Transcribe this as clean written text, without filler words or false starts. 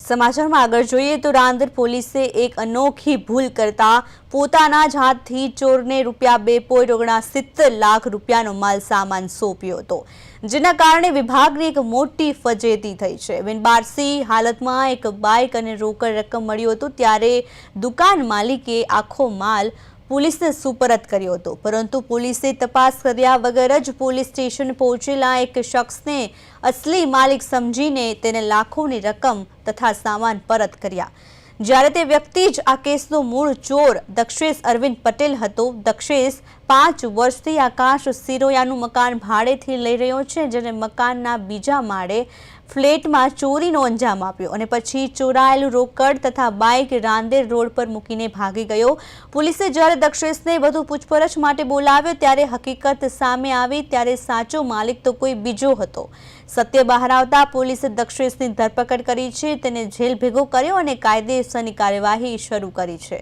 સમાચારમાં આગળ જોઈએ તો રાંદેર પોલીસે એક અનોખી ભૂલ કરતા પોતાના જ હાથથી ચોરને ₹2.69 લાખ રૂપિયાનો માલ સામાન સોંપ્યો હતો, જેના કારણે વિભાગને એક મોટી ફજેતી થઈ છે। બિનબારસી હાલતમાં એક બાઇક અને રોકડ રકમ મળ્યું હતું, ત્યારે દુકાન માલિકે આખો માલ પોલીસને સુપરત કર્યો હતો, પરંતુ પોલીસે તપાસ કર્યા વગર જ પોલીસ સ્ટેશન પહોંચેલા એક શખ્સને અસલી માલિક સમજીને તેને લાખોની રકમ તથા સામાન પરત કર્યા। જ્યારે તે વ્યક્તિ જ આ કેસનો મૂળ ચોર દક્ષેશ અરવિંદ પટેલ હતો। દક્ષેશ 5 વર્ષથી આકાશ સિરોયાનું મકાન ભાડેથી લઈ રહ્યો છે, જેને મકાનના બીજા માળે ફ્લેટમાં ચોરીનો અંજામ આપ્યો અને પછી ચોરાયેલું રોકડ તથા બાઇક રાંદેર રોડ પર મૂકીને ભાગી ગયો। પોલીસે જ્યારે દક્ષેશને વધુ પૂછપરછ માટે બોલાવ્યો ત્યારે હકીકત સામે આવી, ત્યારે સાચો માલિક તો કોઈ બીજો હતો। સત્ય બહાર આવતા પોલીસે દક્ષેશની ધરપકડ કરી છે, તેને જેલ ભેગો કર્યો અને કાયદેસરની કાર્યવાહી શરૂ કરી છે।